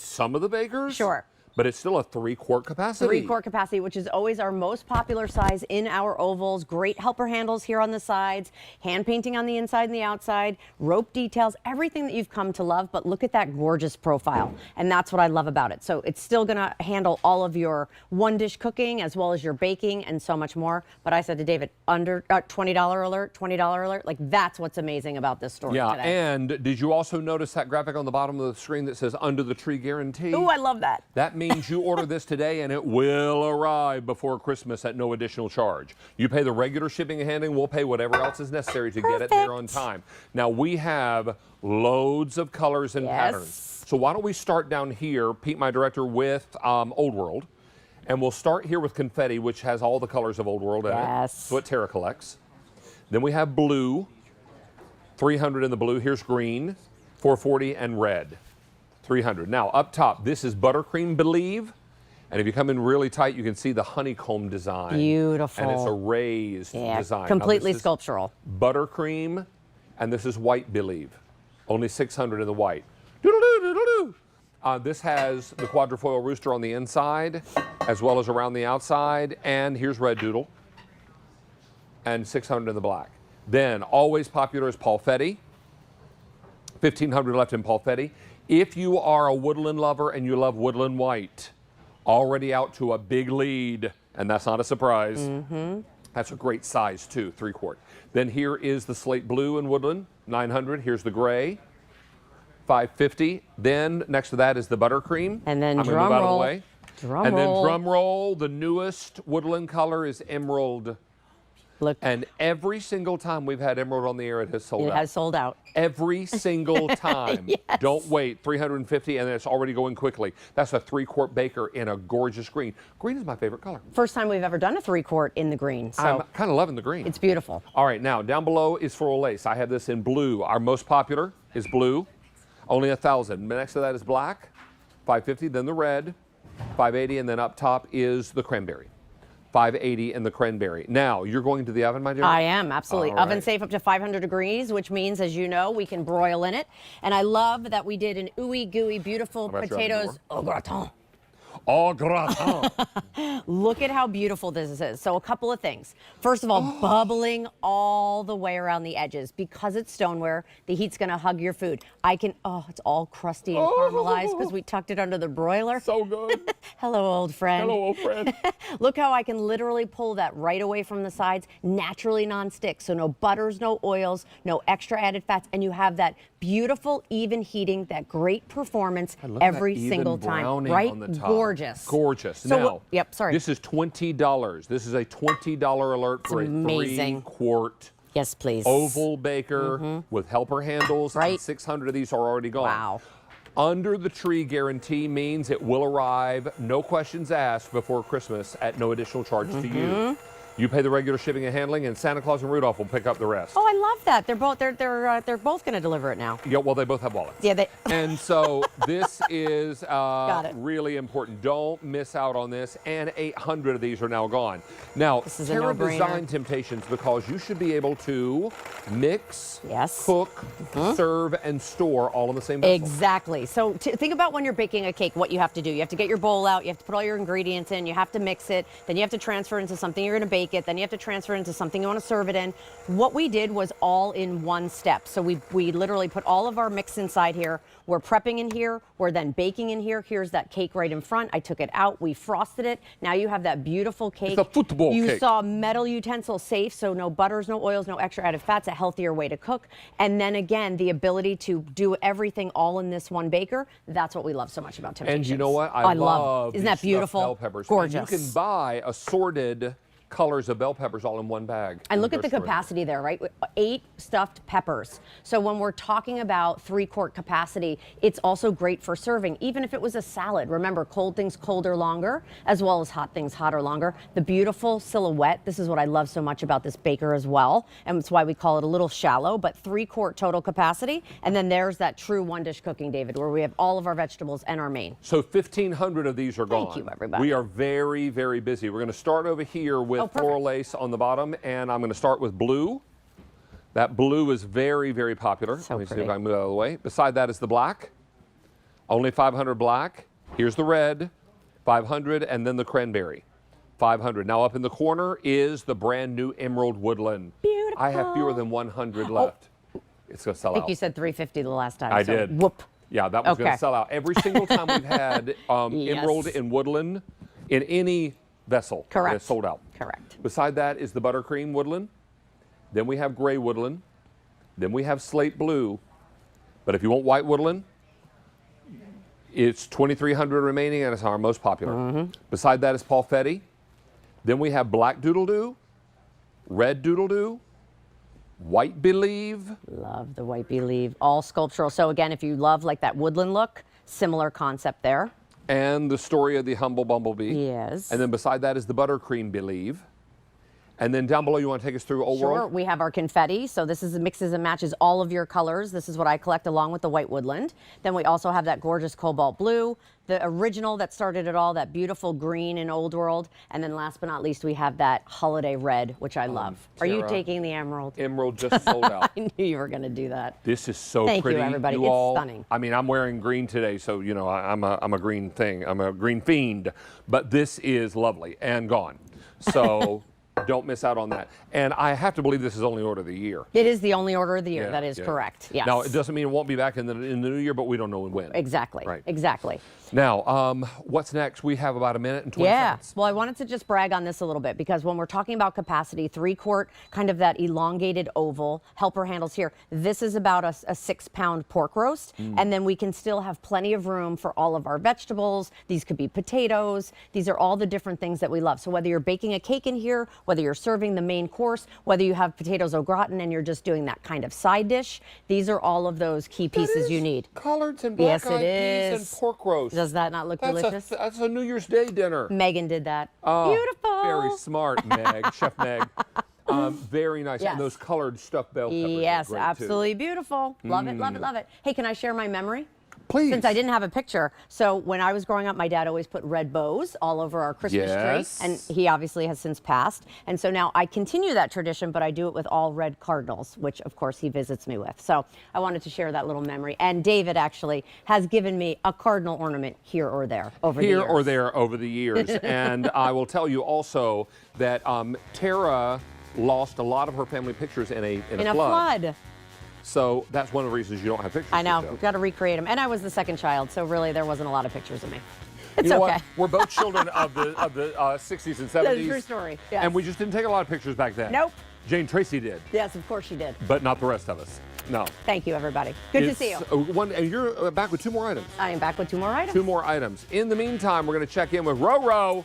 some of the bakers. Sure. But it's still a 3-quart capacity. 3-quart capacity, which is always our most popular size in our ovals. Great helper handles here on the sides, hand painting on the inside and the outside, rope details, everything that you've come to love. But look at that gorgeous profile. And that's what I love about it. So it's still going to handle all of your one-dish cooking as well as your baking and so much more. But I said to David, under $20 alert, $20 alert. Like, that's what's amazing about this store today. And did you also notice that graphic on the bottom of the screen that says under the tree guarantee? Ooh, I love that. That means you order this today and it will arrive before Christmas at no additional charge. You pay the regular shipping and handling, we'll pay whatever else is necessary to get it there on time. Now we have loads of colors and patterns. So why don't we start down here, Pete, my director, with Old World. And we'll start here with confetti, which has all the colors of Old World in it. So what Tara collects. Then we have blue, 300 in the blue. Here's green, 440, and red. 300. Now, up top, this is buttercream, believe. And if you come in really tight, you can see the honeycomb design. Beautiful. And it's a raised design. Completely sculptural. Buttercream, and this is white, believe. Only 600 in the white. Doodle-doo, doodle-doo. This has the quadrifoil rooster on the inside, as well as around the outside. And here's red doodle. And 600 in the black. Then, always popular is Palfetti. 1,500 left in Palfetti. If you are a woodland lover and you love woodland white, already out to a big lead, and that's not a surprise. That's a great size too, 3-quart. Then here is the slate blue in woodland, 900. Here's the gray, 550. Then next to that is the buttercream. And then I'm gonna move out of the way. Then drum roll, the newest woodland color is emerald. Look. And every single time we've had emerald on the air, it has sold out. It has sold out. Every single time. Don't wait. 350, and then it's already going quickly. That's a 3-quart baker in a gorgeous green. Green is my favorite color. First time we've ever done a 3-quart in the green. So I'm kind of loving the green. It's beautiful. All right, now down below is floral lace. I have this in blue. Our most popular is blue, only 1,000. Next to that is black, 550. Then the red, 580, and then up top is the cranberry. 580 in the cranberry. Now, you're going to the oven, my dear? I am, absolutely. All Oven right. safe up to 500 degrees, which means, as you know, we can broil in it. And I love that we did an ooey gooey, beautiful potatoes au gratin. Au gratin. Look at how beautiful this is. So a couple of things. First of all, bubbling all the way around the edges. Because it's stoneware, the heat's going to hug your food. It's all crusty and caramelized because we tucked it under the broiler. So good. Hello, old friend. Hello, old friend. Look how I can literally pull that right away from the sides, naturally non-stick. So no butters, no oils, no extra added fats, and you have that beautiful, even heating, that great performance every single time. Right? Gorgeous. Gorgeous. So now, sorry. This is $20. This is a $20 alert for a 3-quart yes, please. oval baker with helper handles. Right. And 600 of these are already gone. Wow. Under the tree guarantee means it will arrive, no questions asked, before Christmas at no additional charge to you. You pay the regular shipping and handling, and Santa Claus and Rudolph will pick up the rest. Oh, I love that. They're both going to deliver it now. Yeah, well, they both have wallets. Yeah, they. And so this is really important. Don't miss out on this. And 800 of these are now gone. Now, Tara designed Temp-tations because you should be able to mix, cook, serve, and store all in the same vessel. Exactly. So think about when you're baking a cake, what you have to do. You have to get your bowl out. You have to put all your ingredients in. You have to mix it. Then you have to transfer into something you're going to bake it. Then you have to transfer it into something you want to serve it in. What we did was all in one step. So we literally put all of our mix inside here. We're prepping in here. We're then baking in here. Here's that cake right in front. I took it out. We frosted it. Now you have that beautiful cake. It's a football cake. You saw metal utensils safe, so no butters, no oils, no extra added fats, a healthier way to cook. And then again, the ability to do everything all in this one baker. That's what we love so much about Temp-tations. And you know what? I love Isn't that beautiful? Bell peppers. Gorgeous. You can buy assorted colors of bell peppers all in one bag. And look at the capacity there, right? 8 stuffed peppers. So when we're talking about 3-quart capacity, it's also great for serving, even if it was a salad. Remember, cold things colder longer, as well as hot things hotter longer. The beautiful silhouette, this is what I love so much about this baker as well, and it's why we call it a little shallow, but 3-quart total capacity. And then there's that true one-dish cooking, David, where we have all of our vegetables and our main. So 1,500 of these are gone. Thank you, everybody. We are very, very busy. We're going to start over here with floral lace on the bottom, and I'm going to start with blue. That blue is very, very popular. So Let me see if I can move out of the way. Beside that is the black. Only 500 black. Here's the red, 500, and then the cranberry, 500. Now up in the corner is the brand new emerald woodland. Beautiful. I have fewer than 100 left. It's going to sell I think out. you said 350 the last time. I so did. Whoop. Yeah, that was going Okay. to sell out. Every single time we've had emerald Yes. in woodland in any vessel, Correct. it's sold out. Correct. Beside that is the buttercream woodland. Then we have gray woodland. Then we have slate blue. But if you want white woodland, it's 2,300 remaining, and it's our most popular. Beside that is Palfetti. Then we have black doodle-doo, red doodle-doo, white believe. Love the white bee leaf. All sculptural. So again, if you love like that woodland look, similar concept there. And the story of the humble bumblebee. Yes. And then beside that is the buttercream believe. And then down below, you want to take us through Old Sure. World? We have our confetti. So this is mixes and matches all of your colors. This is what I collect along with the white woodland. Then we also have that gorgeous cobalt blue, the original that started it all, that beautiful green in Old World. And then last but not least, we have that holiday red, which I love. Are you Tara, taking the emerald? Emerald just sold out. I knew you were going to do that. This is so Thank you, pretty. everybody. It's all, stunning. I mean, I'm wearing green today, so you know I'm a green thing. I'm a green fiend. But this is lovely and gone. So don't miss out on that. And I have to believe this is only order of the year. It is the only order of the year. Yeah, That is yeah. correct. Yes. Now it doesn't mean it won't be back in the new year, but we don't know when. Exactly. Right. Exactly. Now, what's next? We have about a minute and 20 Yeah. seconds. Well, I wanted to just brag on this a little bit because when we're talking about capacity, 3-quart, kind of that elongated oval, helper handles here. This is about a 6-pound pork roast. And then we can still have plenty of room for all of our vegetables. These could be potatoes. These are all the different things that we love. So whether you're baking a cake in here, whether you're serving the main course, whether you have potatoes au gratin and you're just doing that kind of side dish, these are all of those key pieces you need. Collards and Yes, black-eyed it peas is. and pork roast. Does that not look delicious? That's a New Year's Day dinner. Megan did that. Oh, Beautiful. Very smart, Meg, Chef Meg. Very nice. Yes. And those colored stuffed bell peppers. are Yes, great, too. absolutely beautiful. Love it, love it, love it. Hey, can I share my memory? Please. Since I didn't have a picture. So when I was growing up, my dad always put red bows all over our Christmas Yes. tree. And he obviously has since passed. And so now I continue that tradition, but I do it with all red cardinals, which of course he visits me with. So I wanted to share that little memory. And David actually has given me a cardinal ornament here or there over the years. Here or there over the years. And I will tell you also that Tara lost a lot of her family pictures in a flood. So that's one of the reasons you don't have pictures. I know, to show. we've got to recreate them. And I was the second child, so really there wasn't a lot of pictures of me. It's You know okay. what? We're both children of the 60s and 70s. That's a true story. Yes. And we just didn't take a lot of pictures back then. Nope. Jane Tracy did, Yes, of course she did. but not the rest of us. No. Thank you, everybody. Good to see you. And you're back with 2 more items. I am back with 2 more items. 2 more items. In the meantime, we're going to check in with Roro.